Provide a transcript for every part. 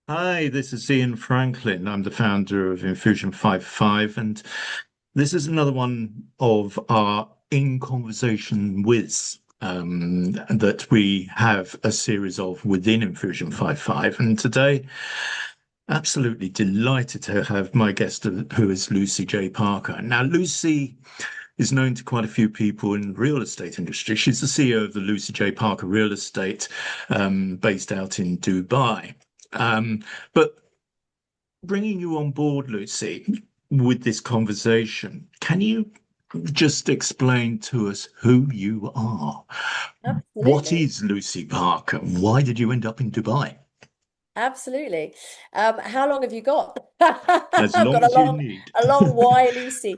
Hi, this is Ian Franklin. I'm the founder of Infusion 55, and this is another one of our In Conversation With that we have a series of within Infusion 55. And today, absolutely delighted to have my guest, who is Lucy J. Parker. Now, Lucy is known to quite a few people in the real estate industry. She's the CEO of the Lucy J. Parker Real Estate, based out in Dubai. But bringing you on board, Lucy, with this conversation, can you just explain to us who you are? What Absolutely. is Lucy Parker? Why did you end up in Dubai? Absolutely. How long have you got? As I've long got as you need. a long while, Lucy.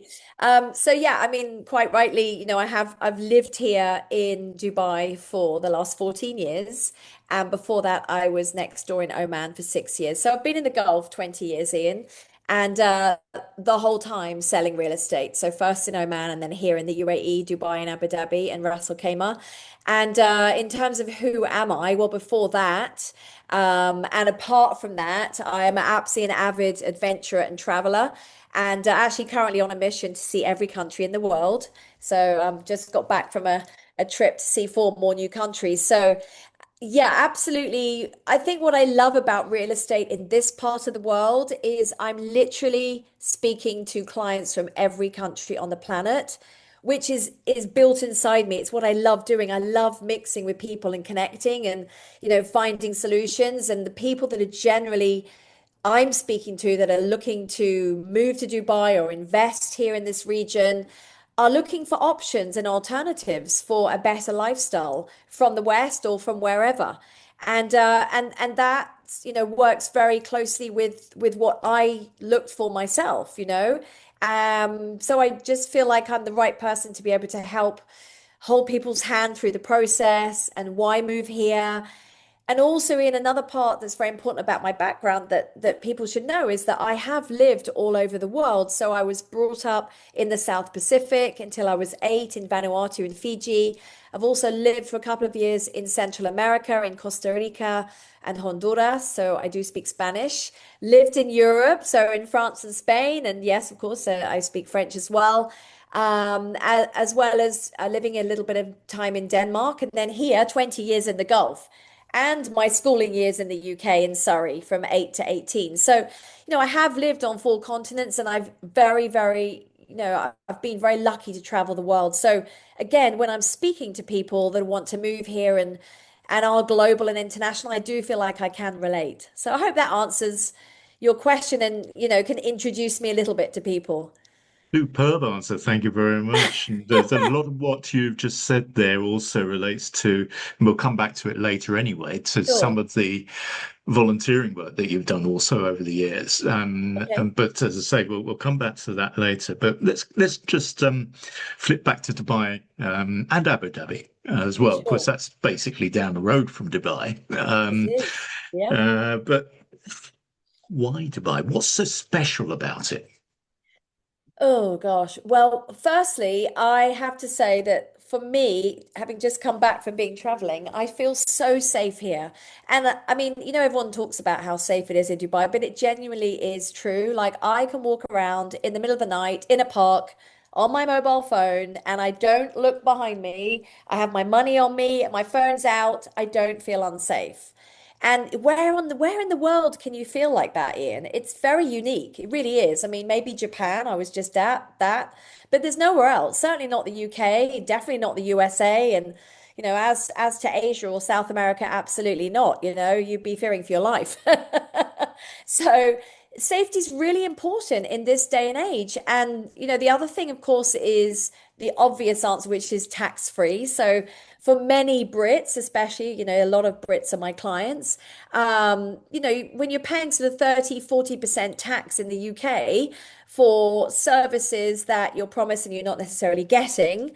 So yeah, I mean, quite rightly, I've lived here in Dubai for the last 14 years. And before that, I was next door in Oman for 6 years. So I've been in the Gulf 20 years, Ian, and the whole time selling real estate. So first in Oman and then here in the UAE, Dubai and Abu Dhabi and Ras Al Khaimah. And in terms of who am I? Well, before that, and apart from that, I am absolutely an avid adventurer and traveler, and actually currently on a mission to see every country in the world. So just got back from a trip to see four more new countries. So yeah, absolutely. I think what I love about real estate in this part of the world is I'm literally speaking to clients from every country on the planet, which is built inside me. It's what I love doing. I love mixing with people and connecting and, finding solutions. And the people that are generally I'm speaking to that are looking to move to Dubai or invest here in this region are looking for options and alternatives for a better lifestyle from the West or from wherever. And that, works very closely with what I looked for myself. So I just feel like I'm the right person to be able to help hold people's hand through the process and why move here. And also in another part that's very important about my background that people should know is that I have lived all over the world. So I was brought up in the South Pacific until I was 8 in Vanuatu and Fiji. I've also lived for a couple of years in Central America, in Costa Rica and Honduras. So I do speak Spanish. Lived in Europe, so in France and Spain. And yes, of course, I speak French as well. As well as living a little bit of time in Denmark and then here 20 years in the Gulf and my schooling years in the UK in Surrey from 8 to 18. So, I have lived on four continents and I've I've been very lucky to travel the world. So again, when I'm speaking to people that want to move here and are global and international, I do feel like I can relate. So I hope that answers your question and, can introduce me a little bit to people. Superb answer. Thank you very much. And there's a lot of what you've just said there also relates to, and we'll come back to it later anyway, to some Sure. of the volunteering work that you've done also over the years. Okay. But as I say, we'll come back to that later. But let's just flip back to Dubai and Abu Dhabi as well, because Sure. that's basically down the road from Dubai. It is. Yeah. But why Dubai? What's so special about it? Oh gosh. Well, firstly, I have to say that for me, having just come back from being traveling, I feel so safe here. And I mean, everyone talks about how safe it is in Dubai, but it genuinely is true. Like I can walk around in the middle of the night in a park on my mobile phone and I don't look behind me. I have my money on me, my phone's out. I don't feel unsafe. And where in the world can you feel like that, Ian? It's very unique. It really is. I mean, maybe Japan, I was just at that, but there's nowhere else. Certainly not the UK, definitely not the USA, and as to Asia or South America, absolutely not. You'd be fearing for your life. So safety is really important in this day and age. And the other thing, of course, is the obvious answer, which is tax free. So for many Brits, especially, a lot of Brits are my clients, when you're paying sort of 30-40% tax in the UK for services that you're promising you're not necessarily getting,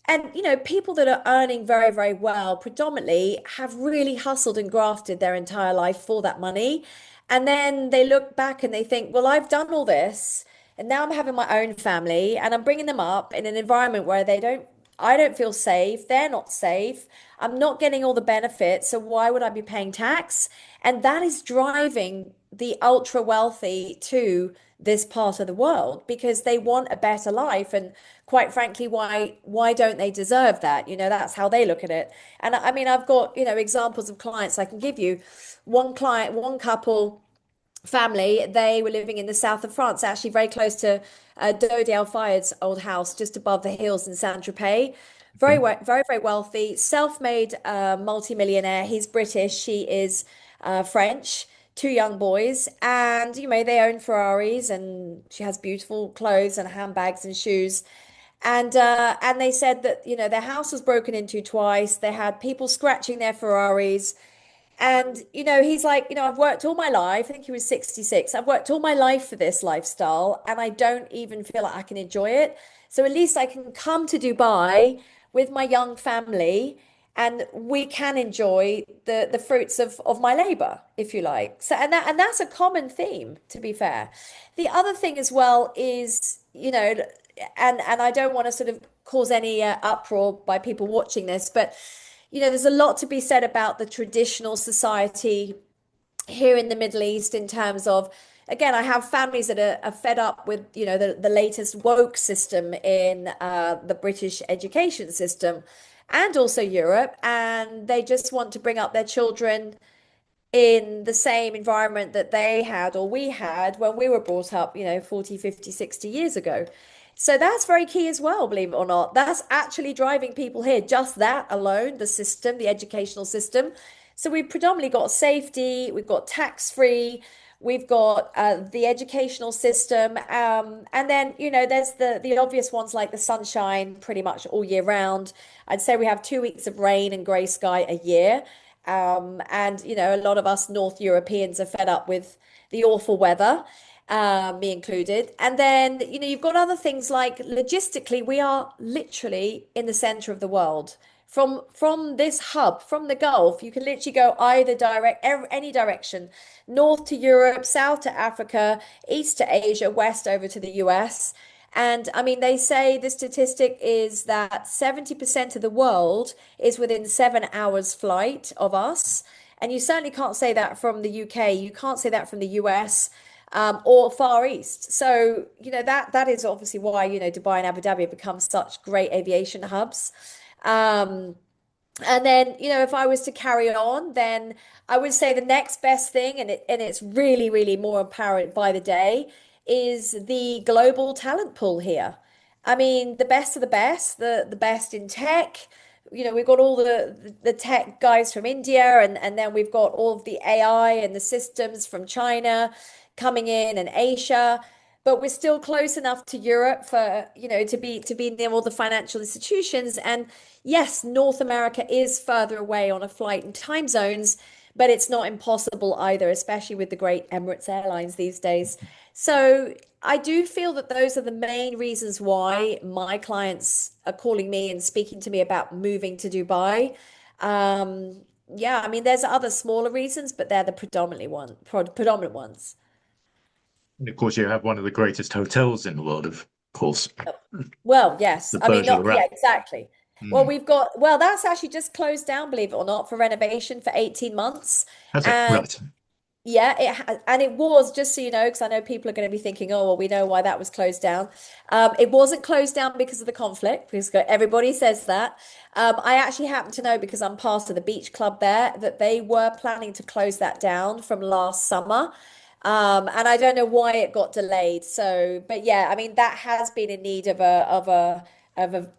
and people that are earning very, very well predominantly have really hustled and grafted their entire life for that money. And then they look back and they think, well, I've done all this, and now I'm having my own family, and I'm bringing them up in an environment where they don't I don't feel safe. They're not safe. I'm not getting all the benefits. So why would I be paying tax? And that is driving the ultra wealthy to this part of the world because they want a better life. And quite frankly, why don't they deserve that? That's how they look at it. And I mean, I've got, examples of clients I can give you. One client, one couple family, they were living in the south of France, actually very close to Dodi Al Fayed's old house, just above the hills in Saint-Tropez. Very, Okay. very, very wealthy, self-made multi-millionaire. He's British, she is French. Two young boys, and they own Ferraris, and she has beautiful clothes and handbags and shoes. And they said that their house was broken into twice. They had people scratching their Ferraris. And, he's like, I've worked all my life. I think he was 66. I've worked all my life for this lifestyle, and I don't even feel like I can enjoy it. So at least I can come to Dubai with my young family, and we can enjoy the fruits of my labor, if you like. So and that's a common theme, to be fair. The other thing as well is, and I don't want to sort of cause any uproar by people watching this, but there's a lot to be said about the traditional society here in the Middle East in terms of, again, I have families that are fed up with, the latest woke system in the British education system and also Europe, and they just want to bring up their children in the same environment that they had or we had when we were brought up, 40, 50, 60 years ago. So that's very key as well, believe it or not. That's actually driving people here, just that alone, the system, the educational system. So we've predominantly got safety, we've got tax-free, we've got the educational system, and then there's the obvious ones like the sunshine pretty much all year round. I'd say we have 2 weeks of rain and grey sky a year. And a lot of us North Europeans are fed up with the awful weather, me included. And then, you've got other things like logistically, we are literally in the center of the world. From this hub, from the Gulf, you can literally go either any direction, north to Europe, south to Africa, east to Asia, west over to the US. And I mean, they say the statistic is that 70% of the world is within 7 hours flight of us. And you certainly can't say that from the UK. You can't say that from the US, or Far East. So, that is obviously why, Dubai and Abu Dhabi have become such great aviation hubs. Um, and then, if I was to carry on, then I would say the next best thing, and it's really, really more apparent by the day, is the global talent pool here. I mean, the best of the best, the best in tech. We've got all the tech guys from India, and then we've got all of the AI and the systems from China coming in and Asia. But we're still close enough to Europe for, to be near all the financial institutions. And yes, North America is further away on a flight and time zones, but it's not impossible either, especially with the great Emirates Airlines these days. So I do feel that those are the main reasons why my clients are calling me and speaking to me about moving to Dubai. Yeah, I mean, there's other smaller reasons, but they're the predominant ones. And of course, you have one of the greatest hotels in the world, of course, Well, yes. the I mean, Burj Al not, yeah, Arab. exactly. Well, Mm. well, that's actually just closed down, believe it or not, for renovation for 18 months. Has it? And Right. yeah, and it was, just so you know, because I know people are going to be thinking, oh, well, we know why that was closed down. It wasn't closed down because of the conflict, because everybody says that. I actually happen to know, because I'm part of the beach club there, that they were planning to close that down from last summer. And I don't know why it got delayed. So, but yeah, I mean, that has been in need of a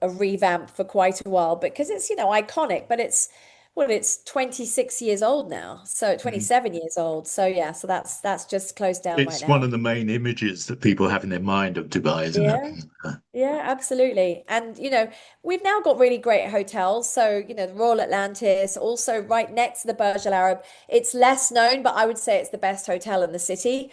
revamp for quite a while, because it's, iconic, but it's 26 years old now. So Mm. 27 years old. So yeah, so that's just closed down right It's one now. of the main images that people have in their mind of Dubai, isn't it? Yeah. Yeah, absolutely. And we've now got really great hotels. So, the Royal Atlantis, also right next to the Burj Al Arab. It's less known, but I would say it's the best hotel in the city,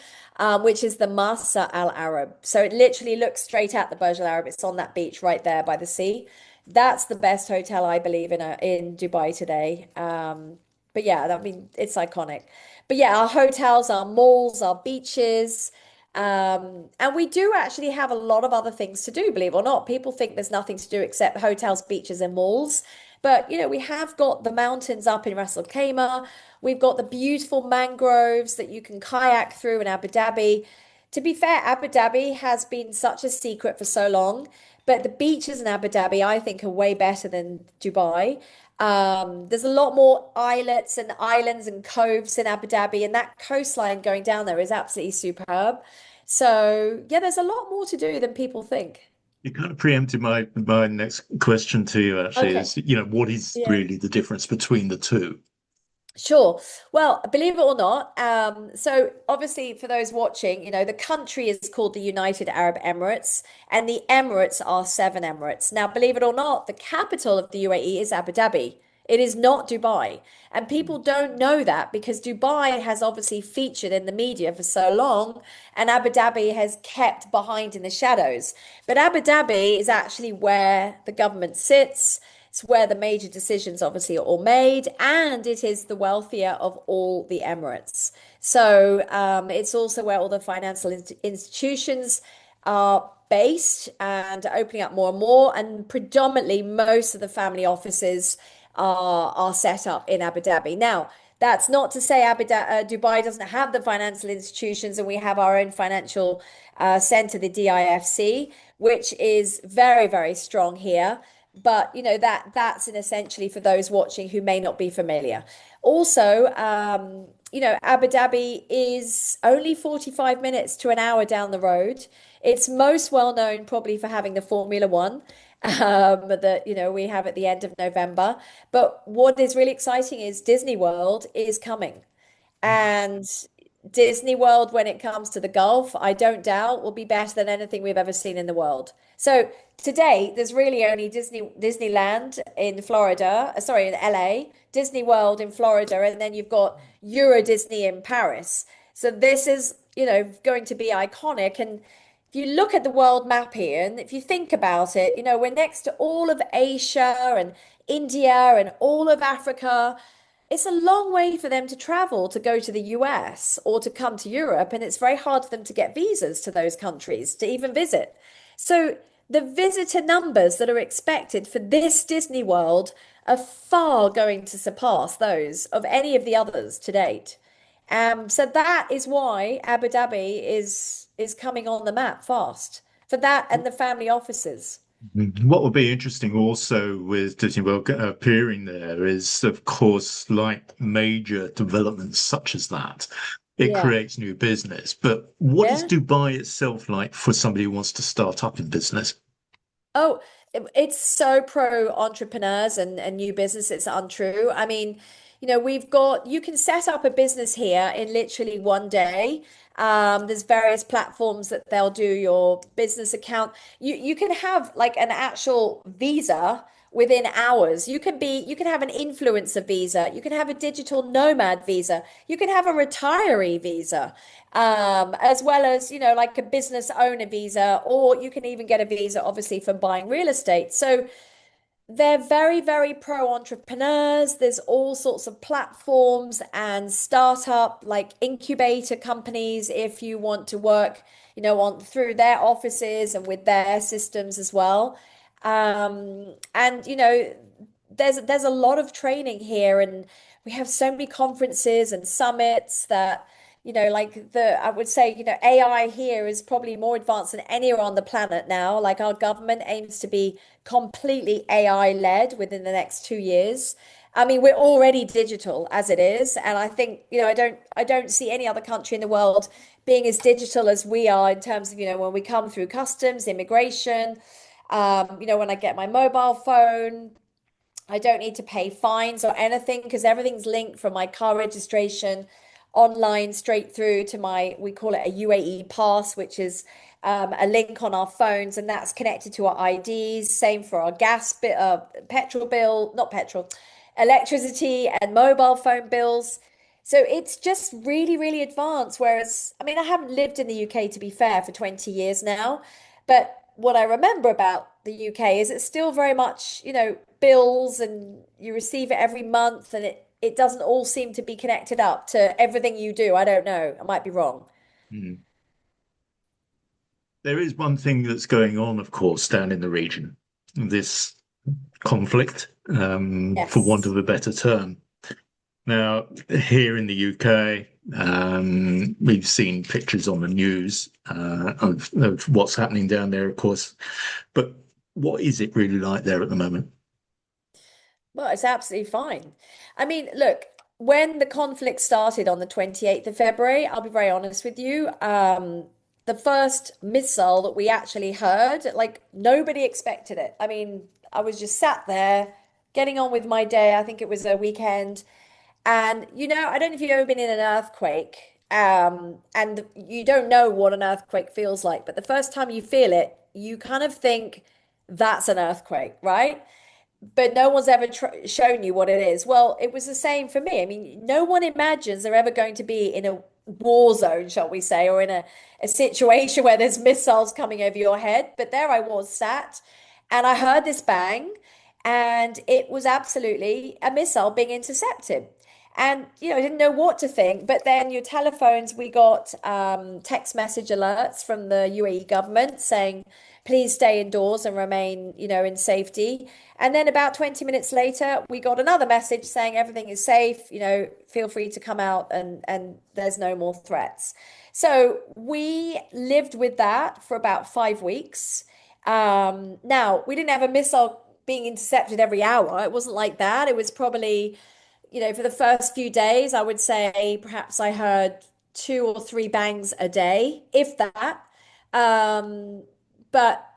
which is the Masa Al Arab. So it literally looks straight at the Burj Al Arab. It's on that beach right there by the sea. That's the best hotel I believe in Dubai today. But yeah, I mean, it's iconic. But yeah, our hotels, our malls, our beaches. And we do actually have a lot of other things to do, believe it or not. People think there's nothing to do except hotels, beaches, and malls. But we have got the mountains up in Ras Al Khaimah. We've got the beautiful mangroves that you can kayak through in Abu Dhabi. To be fair, Abu Dhabi has been such a secret for so long, but the beaches in Abu Dhabi, I think, are way better than Dubai. There's a lot more islets and islands and coves in Abu Dhabi, and that coastline going down there is absolutely superb. So, yeah, there's a lot more to do than people think. You kind of preempted my next question to you, actually, Okay. is, what is Yeah. really the difference between the two? Sure. Well, believe it or not, so obviously for those watching, the country is called the United Arab Emirates, and the Emirates are seven Emirates. Now, believe it or not, the capital of the UAE is Abu Dhabi. It is not Dubai. And people don't know that because Dubai has obviously featured in the media for so long, and Abu Dhabi has kept behind in the shadows. But Abu Dhabi is actually where the government sits. It's where the major decisions obviously are all made, and it is the wealthier of all the Emirates. So it's also where all the financial institutions are based and opening up more and more. And predominantly, most of the family offices are set up in Abu Dhabi. Now, that's not to say Dubai doesn't have the financial institutions, and we have our own financial center, the DIFC, which is very, very strong here. But that's an essentially for those watching who may not be familiar. Also, Abu Dhabi is only 45 minutes to an hour down the road. It's most well known probably for having the Formula One that we have at the end of November. But what is really exciting is Disney World is coming. And Disney World, when it comes to the Gulf, I don't doubt will be better than anything we've ever seen in the world. So today, there's really only Disneyland in Florida, sorry, in LA, Disney World in Florida, and then you've got Euro Disney in Paris. So this is, going to be iconic. And if you look at the world map here, and if you think about it, we're next to all of Asia and India and all of Africa. It's a long way for them to travel to go to the US or to come to Europe, and it's very hard for them to get visas to those countries to even visit. So the visitor numbers that are expected for this Disney World are far going to surpass those of any of the others to date. So that is why Abu Dhabi is coming on the map fast for that and the family offices. What will be interesting also with Disney World appearing there is, of course, like major developments such as that, it Yeah. creates new business. But what is Yeah. Dubai itself like for somebody who wants to start up in business? Oh, it's so pro entrepreneurs and new business. It's untrue. I mean, you can set up a business here in literally one day. There's various platforms that they'll do your business account. You can have like an actual visa within hours. You can have an influencer visa. You can have a digital nomad visa. You can have a retiree visa, as well as, like a business owner visa, or you can even get a visa, obviously, for buying real estate. So they're very, very pro entrepreneurs. There's all sorts of platforms and startup like incubator companies if you want to work, on through their offices and with their systems as well. And there's a lot of training here, and we have so many conferences and summits that like I would say, AI here is probably more advanced than anywhere on the planet now. Like our government aims to be completely AI led within the next 2 years. I mean, we're already digital as it is, and I think, I don't see any other country in the world being as digital as we are in terms of, when we come through customs, immigration, when I get my mobile phone, I don't need to pay fines or anything because everything's linked from my car registration online straight through to we call it a UAE pass, which is a link on our phones, and that's connected to our IDs. Same for our gas bit, petrol bill, not petrol, electricity and mobile phone bills. So it's just really, really advanced. Whereas, I mean, I haven't lived in the UK to be fair for 20 years now, but what I remember about the UK is it's still very much, bills and you receive it every month and it doesn't all seem to be connected up to everything you do. I don't know. I might be wrong. Hmm. There is one thing that's going on, of course, down in the region, this conflict, for want Yes. of a better term. Now, here in the UK, we've seen pictures on the news of what's happening down there, of course. But what is it really like there at the moment? Well, it's absolutely fine. I mean, look, when the conflict started on the 28th of February, I'll be very honest with you, the first missile that we actually heard, like nobody expected it. I mean, I was just sat there getting on with my day. I think it was a weekend. And I don't know if you've ever been in an earthquake, and you don't know what an earthquake feels like, but the first time you feel it, you kind of think that's an earthquake, right? But no one's ever tr shown you what it is. Well, it was the same for me. I mean, no one imagines they're ever going to be in a war zone, shall we say, or in a situation where there's missiles coming over your head. But there I was sat, and I heard this bang, and it was absolutely a missile being intercepted. And I didn't know what to think. But then your telephones, we got text message alerts from the UAE government saying, please stay indoors and remain, in safety. And then about 20 minutes later, we got another message saying everything is safe, feel free to come out and there's no more threats. So we lived with that for about 5 weeks. Now, we didn't have a missile being intercepted every hour. It wasn't like that. It was probably, for the first few days, I would say perhaps I heard two or three bangs a day, if that. Um, but,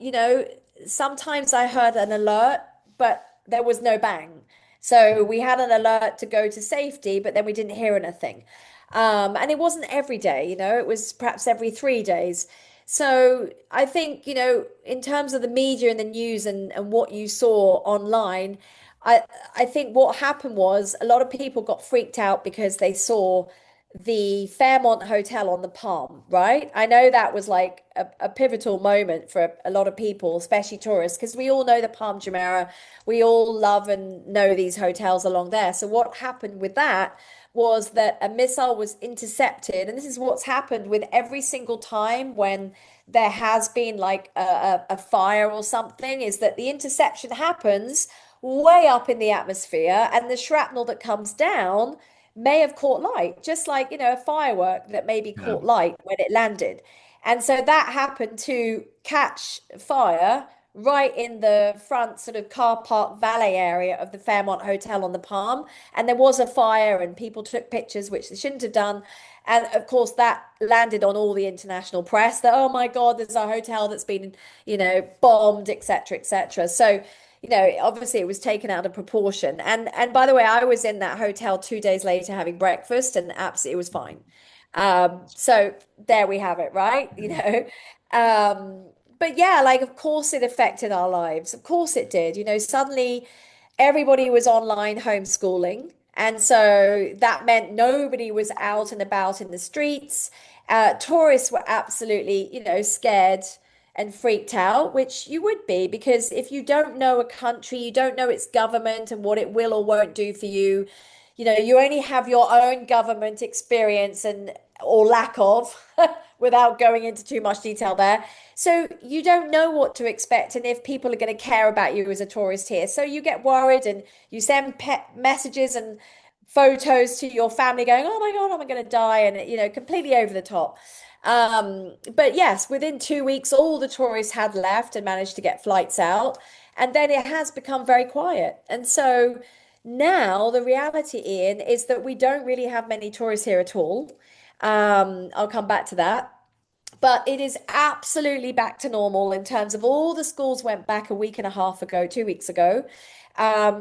sometimes I heard an alert, but there was no bang. So we had an alert to go to safety, but then we didn't hear anything. And it wasn't every day, it was perhaps every 3 days. So I think, in terms of the media and the news and what you saw online, I I think what happened was a lot of people got freaked out because they saw the Fairmont Hotel on the Palm, right? I know that was like a pivotal moment for a lot of people, especially tourists, because we all know the Palm Jumeirah. We all love and know these hotels along there. So what happened with that was that a missile was intercepted, and this is what's happened with every single time when there has been like a fire or something, is that the interception happens way up in the atmosphere, and the shrapnel that comes down may have caught light, just like, a firework that maybe Yeah. caught light when it landed. And so that happened to catch fire right in the front sort of car park valet area of the Fairmont Hotel on the Palm. And there was a fire and people took pictures, which they shouldn't have done. And of course, that landed on all the international press that, oh my God, there's a hotel that's been, bombed, etc., etc. So, obviously it was taken out of proportion. And by the way, I was in that hotel 2 days later having breakfast, and absolutely it was fine. So there we have it, right? But yeah, like of course it affected our lives. Of course it did. Suddenly everybody was online homeschooling. And so that meant nobody was out and about in the streets. Tourists were absolutely, scared and freaked out, which you would be, because if you don't know a country, you don't know its government and what it will or won't do for you. You only have your own government experience and or lack of without going into too much detail there. So you don't know what to expect and if people are going to care about you as a tourist here. So you get worried and you send pet messages and photos to your family going, oh my God, am I going to die? And, completely over the top. But yes, within 2 weeks, all the tourists had left and managed to get flights out. And then it has become very quiet. And so now the reality, Ian, is that we don't really have many tourists here at all. I'll come back to that. But it is absolutely back to normal in terms of all the schools went back a week and a half ago, 2 weeks ago.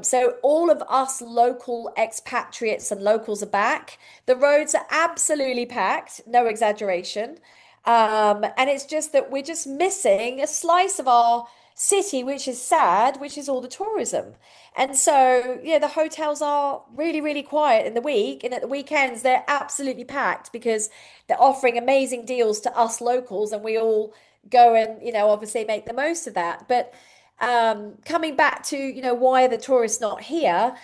So all of us local expatriates and locals are back. The roads are absolutely packed, no exaggeration. And it's just that we're just missing a slice of our city, which is sad, which is all the tourism. And so, the hotels are really, really quiet in the week. And at the weekends, they're absolutely packed because they're offering amazing deals to us locals. And we all go and, obviously make the most of that. But coming back to, why are the tourists not here?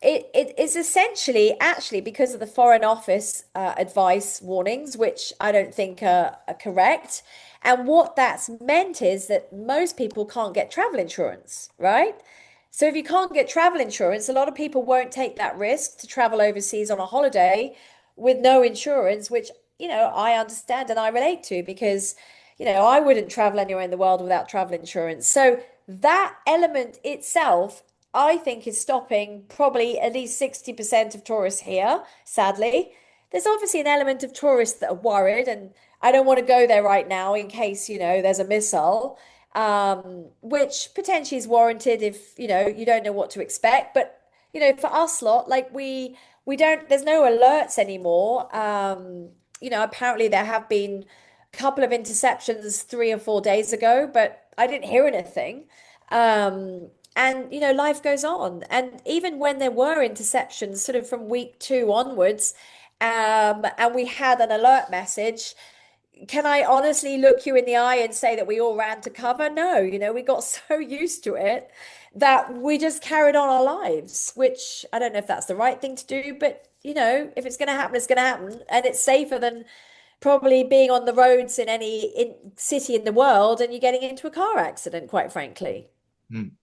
It is essentially actually because of the Foreign Office advice warnings, which I don't think are correct. And what that's meant is that most people can't get travel insurance, right? So if you can't get travel insurance, a lot of people won't take that risk to travel overseas on a holiday with no insurance, which, I understand and I relate to because, I wouldn't travel anywhere in the world without travel insurance. So that element itself, I think, is stopping probably at least 60% of tourists here, sadly. There's obviously an element of tourists that are worried, and I don't want to go there right now in case, there's a missile, which potentially is warranted if, you don't know what to expect. But, for us lot, like we don't, there's no alerts anymore. Apparently there have been a couple of interceptions 3 or 4 days ago, but I didn't hear anything. And life goes on. And even when there were interceptions, sort of from week 2 onwards, and we had an alert message, can I honestly look you in the eye and say that we all ran to cover? No, we got so used to it that we just carried on our lives, which I don't know if that's the right thing to do, but if it's going to happen, it's going to happen. And it's safer than probably being on the roads in any city in the world and you're getting into a car accident, quite frankly. Mm.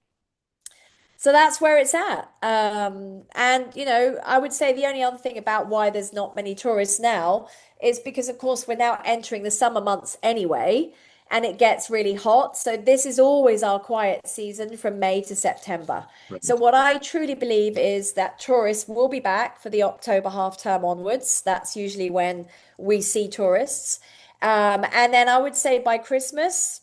So that's where it's at. And, I would say the only other thing about why there's not many tourists now is because, of course, we're now entering the summer months anyway, and it gets really hot. So this is always our quiet season from May to September. So Right. what I truly believe is that tourists will be back for the October half term onwards. That's usually when we see tourists. And then I would say by Christmas,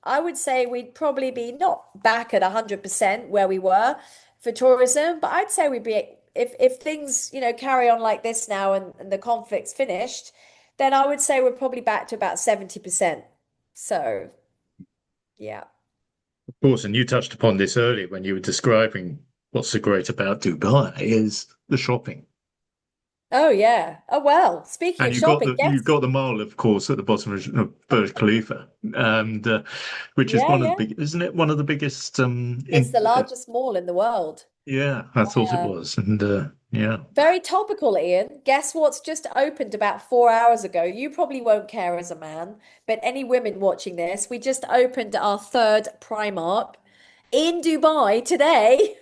I would say we'd probably be not back at 100% where we were for tourism, but I'd say we'd be, if things, carry on like this now and the conflict's finished, then I would say we're probably back to about 70%. So, yeah. Of course, and you touched upon this earlier when you were describing what's so great about Dubai is the shopping. Oh, yeah. Oh, well, speaking And of shopping, you've guess. got the mall, of course, at the bottom of Burj Khalifa, and which is Yeah, one of the yeah. big, isn't it? One of the biggest. It's the largest mall in the world. Yeah, I thought it was, and yeah, Very topical, Ian. Guess what's just opened about 4 hours ago? You probably won't care as a man, but any women watching this, we just opened our third Primark in Dubai today.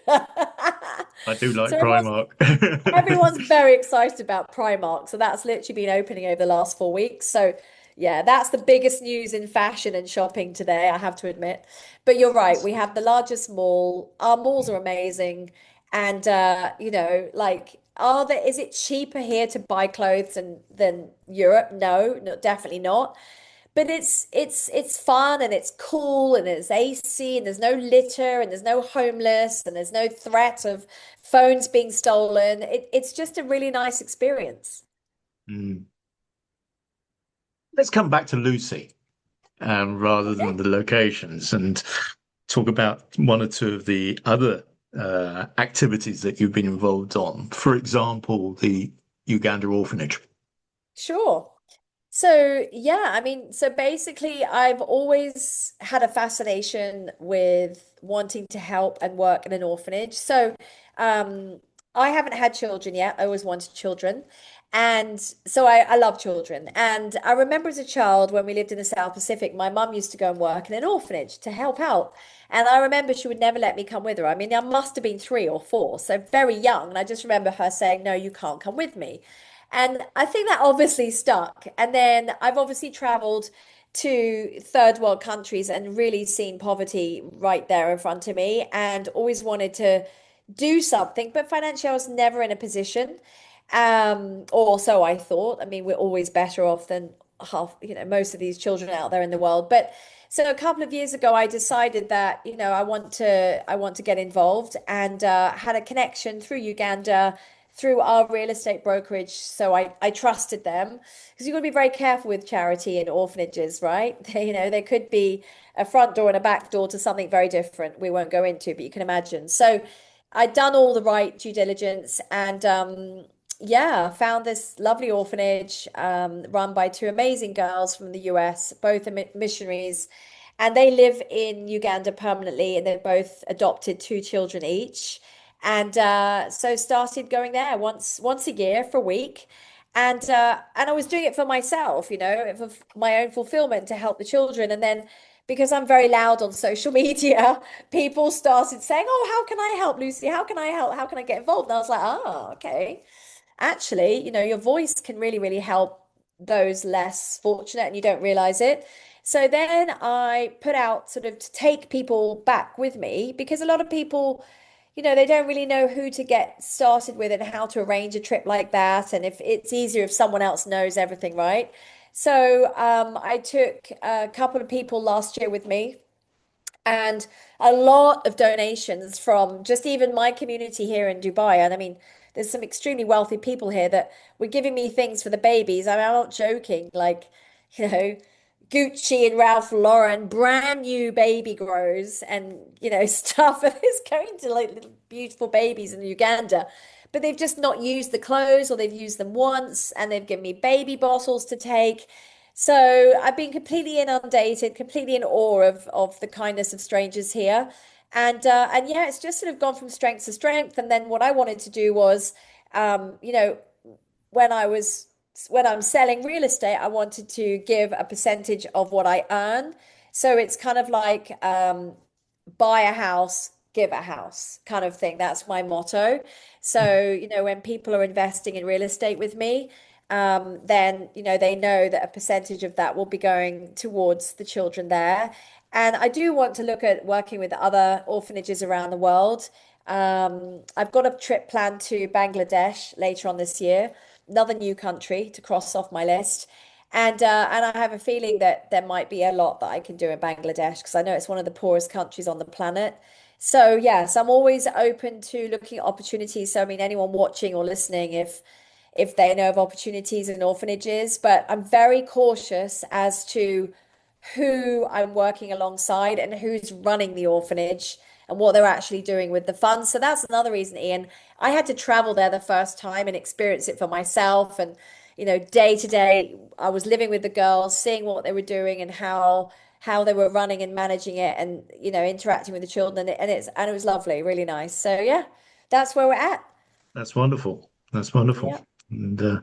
I do like So everyone's Primark. everyone's very excited about Primark. So that's literally been opening over the last 4 weeks. So yeah, that's the biggest news in fashion and shopping today, I have to admit. But you're right, we have the largest mall. Our malls are amazing. And like, is it cheaper here to buy clothes than Europe? No, no, definitely not. But it's fun and it's cool and it's AC and there's no litter and there's no homeless and there's no threat of phones being stolen. It's just a really nice experience. Mm. Let's come back to Lucy, rather than Okay. the locations, and talk about one or two of the other activities that you've been involved on. For example, the Uganda orphanage. Sure. So, yeah, I mean, so basically, I've always had a fascination with wanting to help and work in an orphanage. So, um, I haven't had children yet. I always wanted children. And so I love children. And I remember as a child when we lived in the South Pacific, my mum used to go and work in an orphanage to help out. And I remember she would never let me come with her. I mean, I must have been 3 or 4, so very young. And I just remember her saying, "No, you can't come with me." And I think that obviously stuck. And then I've obviously traveled to third world countries and really seen poverty right there in front of me and always wanted to do something. But financially, I was never in a position. Or so I thought. I mean, we're always better off than half, most of these children out there in the world. But so a couple of years ago, I decided that, I want to get involved and had a connection through Uganda through our real estate brokerage. So I trusted them because you've got to be very careful with charity and orphanages, right? There could be a front door and a back door to something very different we won't go into, but you can imagine. So I'd done all the right due diligence and yeah, found this lovely orphanage run by two amazing girls from the US, both are missionaries, and they live in Uganda permanently, and they've both adopted 2 children each. And so started going there once a year for a week. And I was doing it for myself, for my own fulfillment to help the children. And then because I'm very loud on social media, people started saying, "Oh, how can I help, Lucy? How can I help? How can I get involved?" And I was like, "Oh, okay. Actually, your voice can really, really help those less fortunate and you don't realize it." So then I put out sort of to take people back with me because a lot of people, they don't really know who to get started with and how to arrange a trip like that. And if it's easier if someone else knows everything, right? So I took a couple of people last year with me and a lot of donations from just even my community here in Dubai. And I mean, there's some extremely wealthy people here that were giving me things for the babies. I mean, I'm not joking. Like, you know, Gucci and Ralph Lauren, brand new baby grows and, stuff that is going to like little beautiful babies in Uganda. But they've just not used the clothes or they've used them once and they've given me baby bottles to take. So I've been completely inundated, completely in awe of the kindness of strangers here. And yeah, it's just sort of gone from strength to strength. And then what I wanted to do was, um, you know, when I was when I'm selling real estate, I wanted to give a percentage of what I earn. So it's kind of like buy a house, give a house kind of thing. That's my motto. So, when people are investing in real estate with me, then, they know that a percentage of that will be going towards the children there. And I do want to look at working with other orphanages around the world. I've got a trip planned to Bangladesh later on this year, another new country to cross off my list. And I have a feeling that there might be a lot that I can do in Bangladesh because I know it's one of the poorest countries on the planet. So yes, I'm always open to looking at opportunities. So I mean, anyone watching or listening, if they know of opportunities in orphanages, but I'm very cautious as to who I'm working alongside and who's running the orphanage and what they're actually doing with the funds. So that's another reason, Ian. I had to travel there the first time and experience it for myself. And, day to day, I was living with the girls, seeing what they were doing and how they were running and managing it and, interacting with the children. And it was lovely, really nice. So yeah, that's where we're at. That's wonderful. That's wonderful. Yeah. And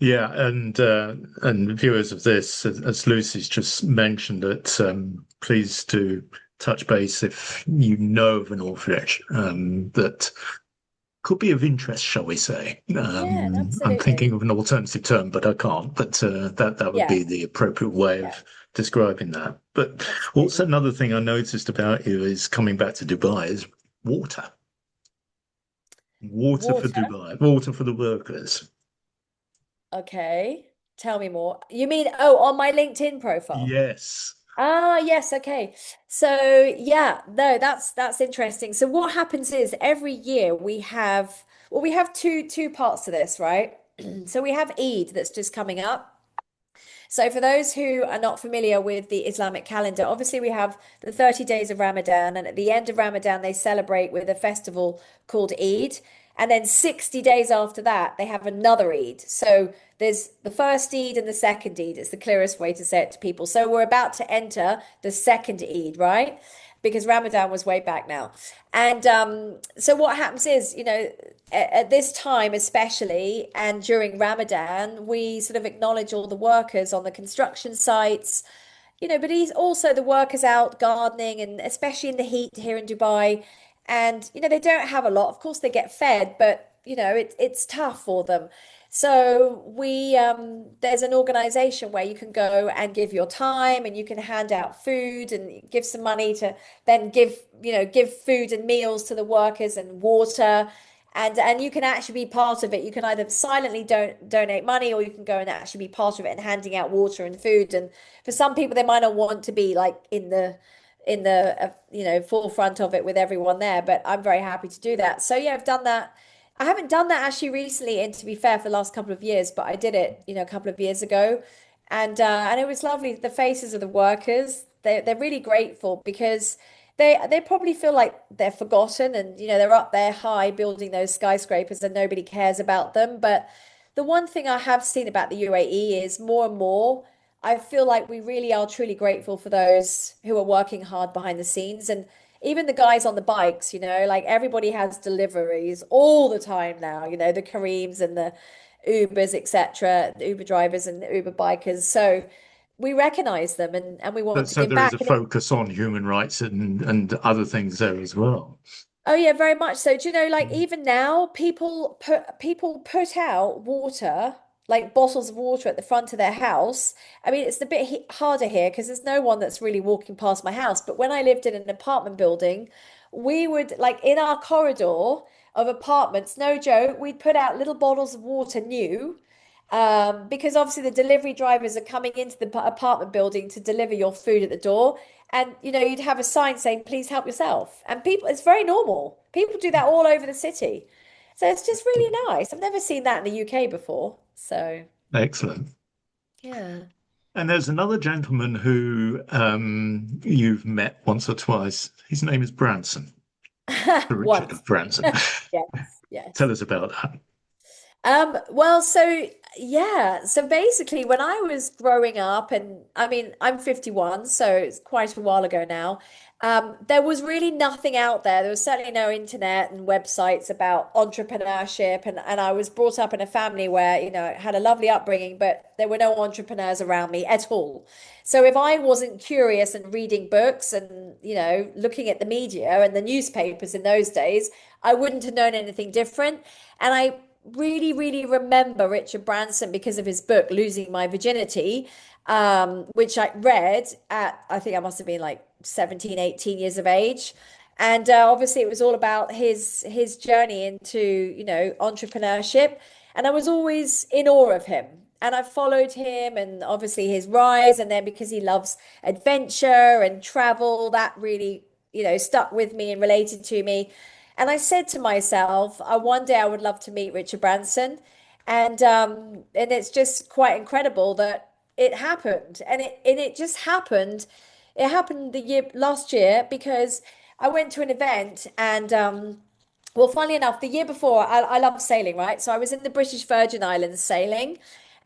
yeah, and viewers of this, as Lucy's just mentioned, that please do touch base if you know of an orphanage that could be of interest, shall we say? Yeah, I'm thinking absolutely. of an alternative term, but I can't. But that would Yeah, be the appropriate way yeah, of describing that. But also absolutely. another thing I noticed about you is coming back to Dubai is water. Water for Water. Dubai, water for the workers. Okay. Tell me more. You mean, oh, on my LinkedIn profile? Yes. Ah, yes, okay. So yeah, no, that's interesting. So what happens is every year we have two parts to this, right? So we have Eid that's just coming up. So, for those who are not familiar with the Islamic calendar, obviously we have the 30 days of Ramadan, and at the end of Ramadan, they celebrate with a festival called Eid. And then 60 days after that, they have another Eid. So, there's the first Eid and the second Eid. It's the clearest way to say it to people. So, we're about to enter the second Eid, right? Because Ramadan was way back now. And so what happens is, at this time, especially, and during Ramadan, we sort of acknowledge all the workers on the construction sites, but he's also the workers out gardening and especially in the heat here in Dubai. And, they don't have a lot. Of course, they get fed, but, it's tough for them. So there's an organization where you can go and give your time and you can hand out food and give some money to then give food and meals to the workers and water. And you can actually be part of it. You can either silently donate money or you can go and actually be part of it and handing out water and food. And for some people, they might not want to be like in the forefront of it with everyone there, but I'm very happy to do that. So yeah, I've done that. I haven't done that actually recently, and to be fair, for the last couple of years, but I did it, a couple of years ago, and it was lovely. The faces of the workers, they're really grateful because they probably feel like they're forgotten, and they're up there high building those skyscrapers, and nobody cares about them. But the one thing I have seen about the UAE is more and more. I feel like we really are truly grateful for those who are working hard behind the scenes, and even the guys on the bikes, like everybody has deliveries all the time now, the Kareems and the Ubers, etc., the Uber drivers and the Uber bikers. So we recognize them and we want to So give there is back. a focus on human rights and other things there as well. Oh yeah, very much so. Do you know, like even now, people put out water, like bottles of water at the front of their house. I mean, it's a bit harder here because there's no one that's really walking past my house. But when I lived in an apartment building, we would like in our corridor of apartments, no joke, we'd put out little bottles of water new. Because obviously the delivery drivers are coming into the apartment building to deliver your food at the door. And you'd have a sign saying, please help yourself. And people, it's very normal. People do that all over the city. So it's just really nice. I've never seen that in the UK before. So Excellent. yeah. And there's another gentleman who you've met once or twice. His name is Branson, Richard Once. Branson. Yes, yes. Tell us about that. Well, so yeah, so basically when I was growing up, and I mean I'm 51, so it's quite a while ago now, there was really nothing out there. There was certainly no internet and websites about entrepreneurship, and I was brought up in a family where, I had a lovely upbringing, but there were no entrepreneurs around me at all. So if I wasn't curious and reading books and, looking at the media and the newspapers in those days, I wouldn't have known anything different. And I really, really remember Richard Branson because of his book, Losing My Virginity, which I read at, I think I must have been like 17, 18 years of age. And obviously it was all about his journey into, entrepreneurship. And I was always in awe of him. And I followed him and obviously his rise. And then because he loves adventure and travel, that really, stuck with me and related to me. And I said to myself, one day I would love to meet Richard Branson. And it's just quite incredible that it happened. And it just happened. It happened the last year because I went to an event and well, funnily enough, the year before, I love sailing, right? So I was in the British Virgin Islands sailing,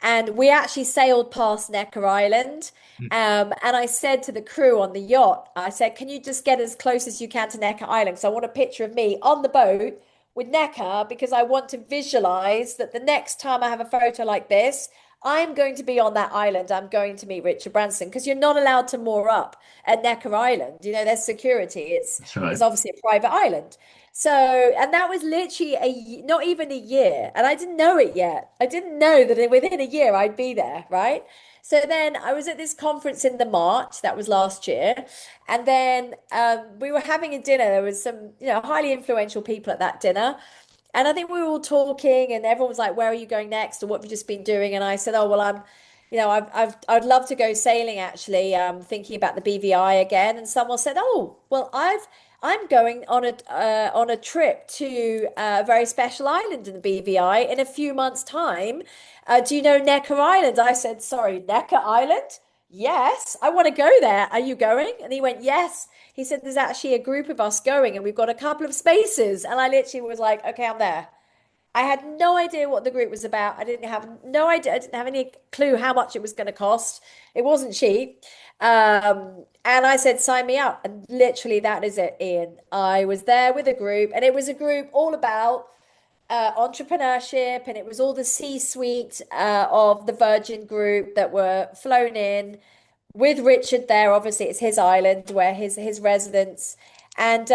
and we actually sailed past Necker Island. And I said to the crew on the yacht, I said, can you just get as close as you can to Necker Island? So I want a picture of me on the boat with Necker because I want to visualize that the next time I have a photo like this, I'm going to be on that island. I'm going to meet Richard Branson because you're not allowed to moor up at Necker Island. There's security. It's That's right. it's obviously a private island. So, and that was literally not even a year, and I didn't know it yet. I didn't know that within a year I'd be there, right? So then I was at this conference in the March, that was last year, and then we were having a dinner. There was some, highly influential people at that dinner, and I think we were all talking, and everyone was like, "Where are you going next? Or what have you just been doing?" And I said, "Oh, well, I'd love to go sailing actually. Thinking about the BVI again." And someone said, "Oh, well, I'm going on a trip to a very special island in the BVI in a few months' time. Do you know Necker Island?" I said, "Sorry, Necker Island? Yes, I want to go there. Are you going?" And he went, "Yes." He said, "There's actually a group of us going, and we've got a couple of spaces." And I literally was like, "Okay, I'm there." I had no idea what the group was about. I didn't have no idea. I didn't have any clue how much it was going to cost. It wasn't cheap. And I said, sign me up. And literally, that is it, Ian. I was there with a group, and it was a group all about entrepreneurship, and it was all the C-suite of the Virgin Group that were flown in with Richard there. Obviously, it's his island where his residence. And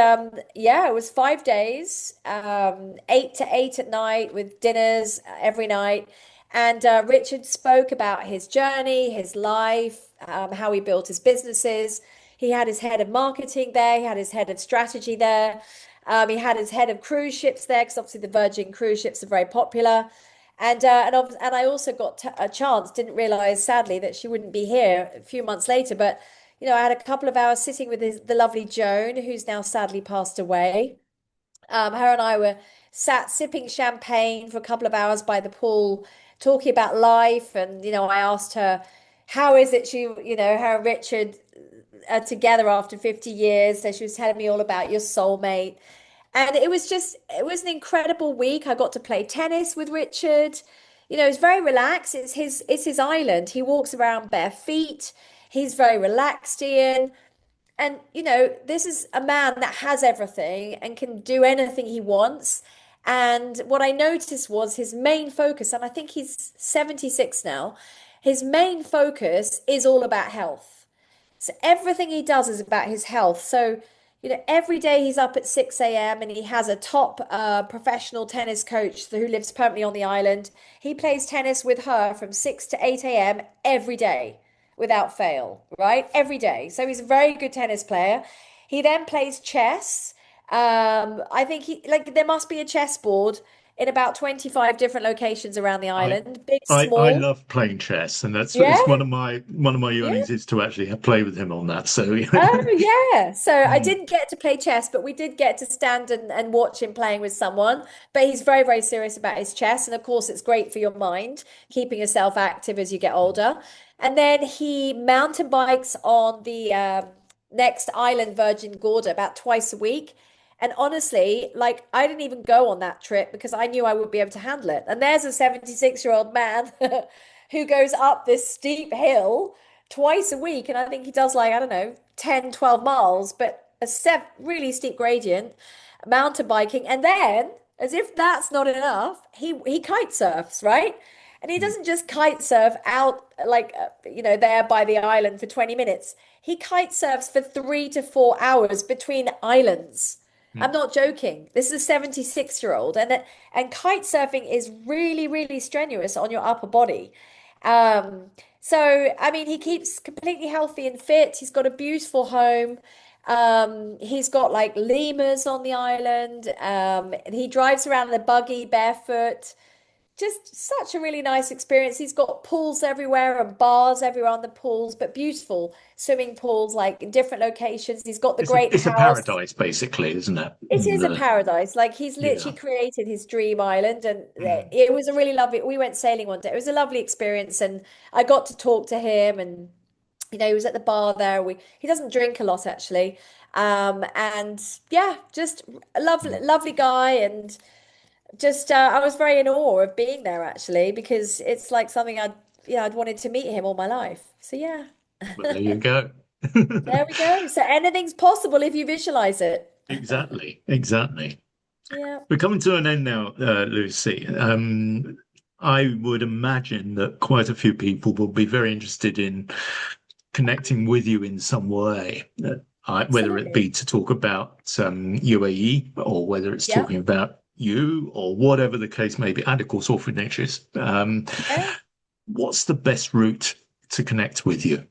yeah, it was 5 days, 8 to 8 at night with dinners every night. And Richard spoke about his journey, his life, how he built his businesses. He had his head of marketing there, he had his head of strategy there. He had his head of cruise ships there because obviously the Virgin cruise ships are very popular. And I also got a chance, didn't realize sadly that she wouldn't be here a few months later, but I had a couple of hours sitting with the lovely Joan, who's now sadly passed away. Her and I were sat sipping champagne for a couple of hours by the pool, talking about life. And, I asked her, how is it her and Richard are together after 50 years? So she was telling me all about your soulmate. And it was an incredible week. I got to play tennis with Richard. It's very relaxed. It's his island. He walks around bare feet. He's very relaxed, Ian. And, this is a man that has everything and can do anything he wants. And what I noticed was his main focus, and I think he's 76 now, his main focus is all about health. So everything he does is about his health. So, every day he's up at 6 a.m. and he has a top professional tennis coach who lives permanently on the island. He plays tennis with her from 6 to 8 a.m. every day without fail, right? Every day. So he's a very good tennis player. He then plays chess. I think there must be a chessboard in about 25 different locations around the I island, big, I small. love playing chess, and that's Yeah. it's one of my Yeah. yearnings is to actually play with him on that. So Oh yeah. So I Mm, didn't get to play chess, but we did get to stand and watch him playing with someone. But he's very, very serious about his chess. And of course, it's great for your mind, keeping yourself active as you get older. And then he mountain bikes on the next island, Virgin Gorda, about twice a week. And honestly, like I didn't even go on that trip because I knew I would be able to handle it. And there's a 76-year-old man who goes up this steep hill twice a week. And I think he does like, I don't know, 10, 12 miles, but a really steep gradient, mountain biking. And then, as if that's not enough, he kite surfs, right? And he mm, doesn't just kite surf out like, there by the island for 20 minutes. He kite surfs for 3 to 4 hours between islands. I'm mm. not joking. This is a 76-year-old, and kite surfing is really, really strenuous on your upper body. Um, so I mean, he keeps completely healthy and fit. He's got a beautiful home. He's got like lemurs on the island. He drives around in a buggy barefoot. Just such a really nice experience. He's got pools everywhere and bars everywhere on the pools, but beautiful swimming pools like in different locations. He's got the It's a great it's a house. paradise, basically, isn't it? It is a paradise. Like he's Yeah. literally created his dream island, and Mm. it was a really lovely. We went sailing one day. It was a lovely experience, and I got to talk to him, and he was at the bar there. He doesn't drink a lot actually, and yeah, just a lovely, Mm. lovely guy, and just I was very in awe of being there actually because it's like something I'd wanted to meet him all my life. So yeah, Well, there you go. there we go. So anything's possible if you visualize it. Exactly, exactly. Yeah. We're coming to an end now, Lucy. I would imagine that quite a few people will be very interested in connecting with you in some way, whether it Absolutely. be to talk about UAE or whether it's Yeah. talking about you or whatever the case may be, and of course, orphanages. Yeah. What's the best route to connect with you?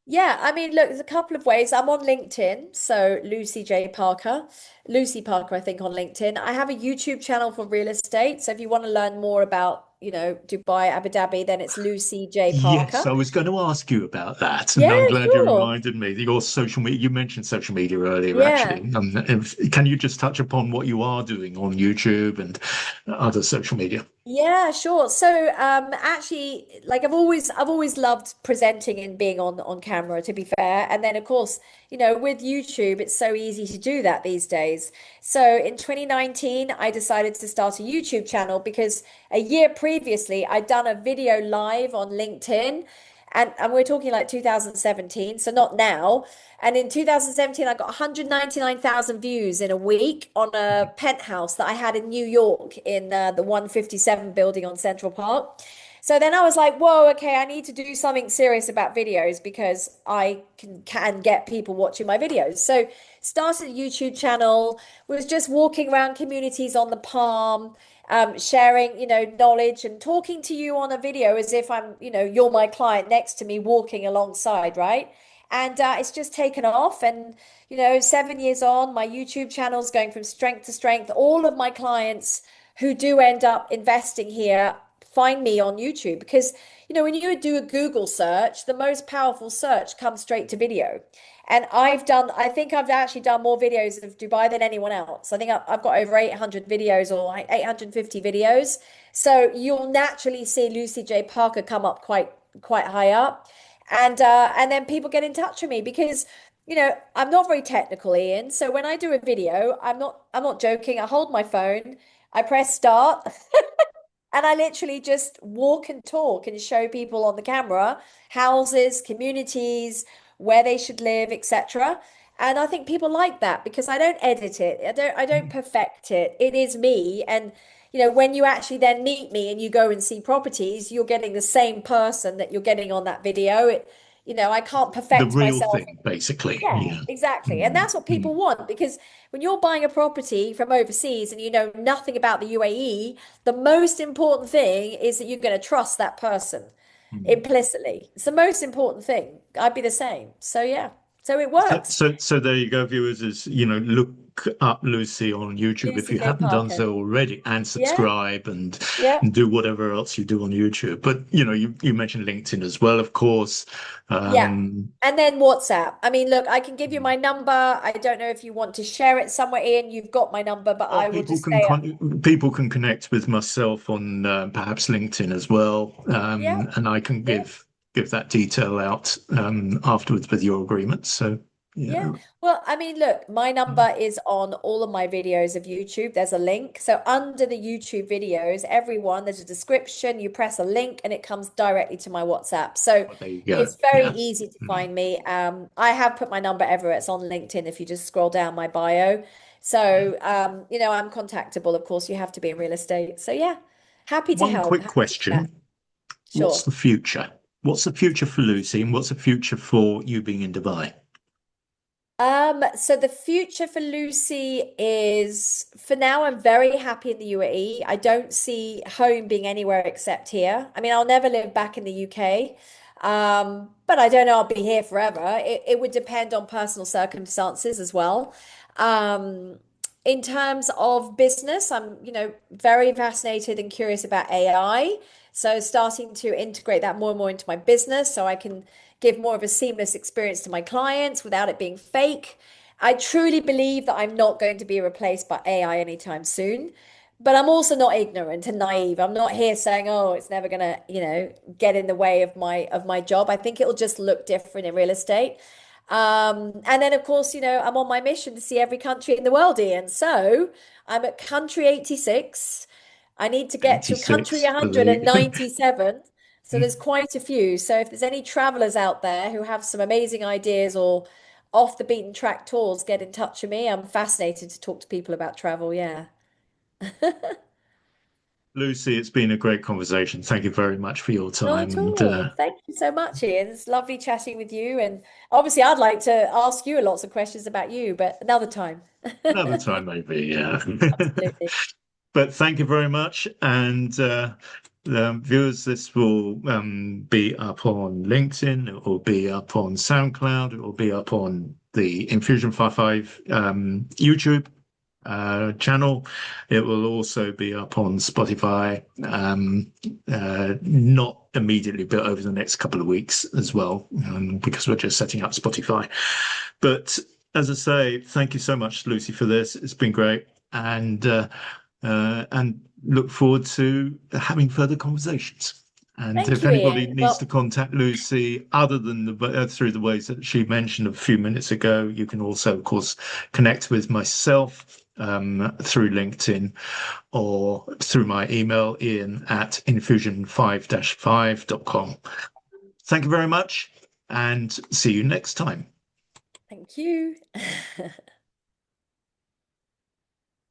Yeah. I mean, look, there's a couple of ways. I'm on LinkedIn. So Lucy J. Parker, Lucy Parker, I think on LinkedIn. I have a YouTube channel for real estate. So if you want to learn more about, Dubai, Abu Dhabi, then it's Lucy J. Yes, Parker. I was going to ask you about that, and Yeah, I'm glad you sure. reminded me. Your social media, you mentioned social media earlier, Yeah. actually. Can you just touch upon what you are doing on YouTube and other social media? Yeah, sure. So, actually, like I've always loved presenting and being on camera, to be fair. And then, of course, with YouTube, it's so easy to do that these days. So, in 2019, I decided to start a YouTube channel because a year previously, I'd done a video live on LinkedIn, and we're talking like 2017, so not now. And in 2017, I got 199,000 views in a week on a penthouse that I had in New York in the 157 building on Central Park. So then I was like, whoa, okay, I need to do something serious about videos because I can get people watching my videos. So started a YouTube channel, was just walking around communities on the Palm, sharing, knowledge and talking to you on a video as if you're my client next to me walking alongside, right? And it's just taken off. And, 7 years on, my YouTube channel's going from strength to strength. All of my clients who do end up investing here find me on YouTube because, when you do a Google search, the most powerful search comes straight to video. And I think I've actually done more videos of Dubai than anyone else. I think I've got over 800 videos or like 850 videos. So you'll naturally see Lucy J. Parker come up quite high up. And then people get in touch with me because I'm not very technical, Ian. So when I do a video, I'm not joking. I hold my phone, I press start, and I literally just walk and talk and show people on the camera houses, communities, where they should live, etc. And I think people like that because I don't edit it. I don't perfect it. It is me. And when you actually then meet me and you go and see properties, you're getting the same person that you're getting on that video. I can't The perfect real myself. thing, basically. Yeah, Yeah. exactly. And Mm, that's what mm, people want because when you're buying a property from overseas and you know nothing about the UAE, the most important thing is that you're going to trust that person mm. implicitly. It's the most important thing. I'd be the same. So yeah. So it So, works. so, so there you go, viewers. Look up Lucy on YouTube if Lucy you J. haven't done Parker. so already, and Yeah. subscribe Yeah. and do whatever else you do on YouTube. But you mentioned LinkedIn as well, of course. Yeah. Um, And then WhatsApp. I mean, look, I can give you my number. I don't know if you want to share it somewhere, Ian. You've got my number, but Well, I will just say, people can connect with myself on perhaps LinkedIn as well, yeah, and I can yeah. give that detail out afterwards with your agreement. So Yeah. yeah, Well, I mean, look, my number is on all of my videos of YouTube. There's a link. So under the YouTube videos, everyone, there's a description. You press a link and it comes directly to my WhatsApp. So oh, there you go. it's very Yeah. easy to Mm. find me. I have put my number everywhere. It's on LinkedIn if you just scroll down my bio. So, I'm contactable. Of course, you have to be in real estate. So yeah, happy to One help. quick Happy to chat. question: What's Sure. the future? What's the future for Lucy, and what's the future for you being in Dubai? So the future for Lucy is for now, I'm very happy in the UAE. I don't see home being anywhere except here. I mean, I'll never live back in the UK. But I don't know I'll be here forever. It would depend on personal circumstances as well. Um, in terms of business, I'm, very fascinated and curious about AI. So starting to integrate that more and more into my business so I can give more of a seamless experience to my clients without it being fake. I truly believe that I'm not going to be replaced by AI anytime soon. But I'm also not ignorant and naive. I'm not here saying, "Oh, it's never gonna, get in the way of my job." I think it'll just look different in real estate. And then of course, I'm on my mission to see every country in the world, Ian. So I'm at country 86. I need to get to country 86, but 197. So there's quite a few. So if there's any travelers out there who have some amazing ideas or off the beaten track tours, get in touch with me. I'm fascinated to talk to people about travel. Yeah. Lucy, it's been a great conversation. Thank you very much for your Not time. at And all. Thank you so much, Ian. It's lovely chatting with you. And obviously, I'd like to ask you lots of questions about you, but another time. another time, maybe. Yeah. Absolutely. But thank you very much. And viewers, this will be up on LinkedIn, it will be up on SoundCloud, it will be up on the Infusion 55 YouTube channel. It will also be up on Spotify, not immediately, but over the next couple of weeks as well, because we're just setting up Spotify. But as I say, thank you so much, Lucy, for this. It's been great. And look forward to having further conversations. And Thank if you, anybody Ian. needs to Well, contact Lucy, other than through the ways that she mentioned a few minutes ago, you can also, of course, connect with myself through LinkedIn or through my email, ian@infusion5-5.com. Thank you very much and see you next time. thank you.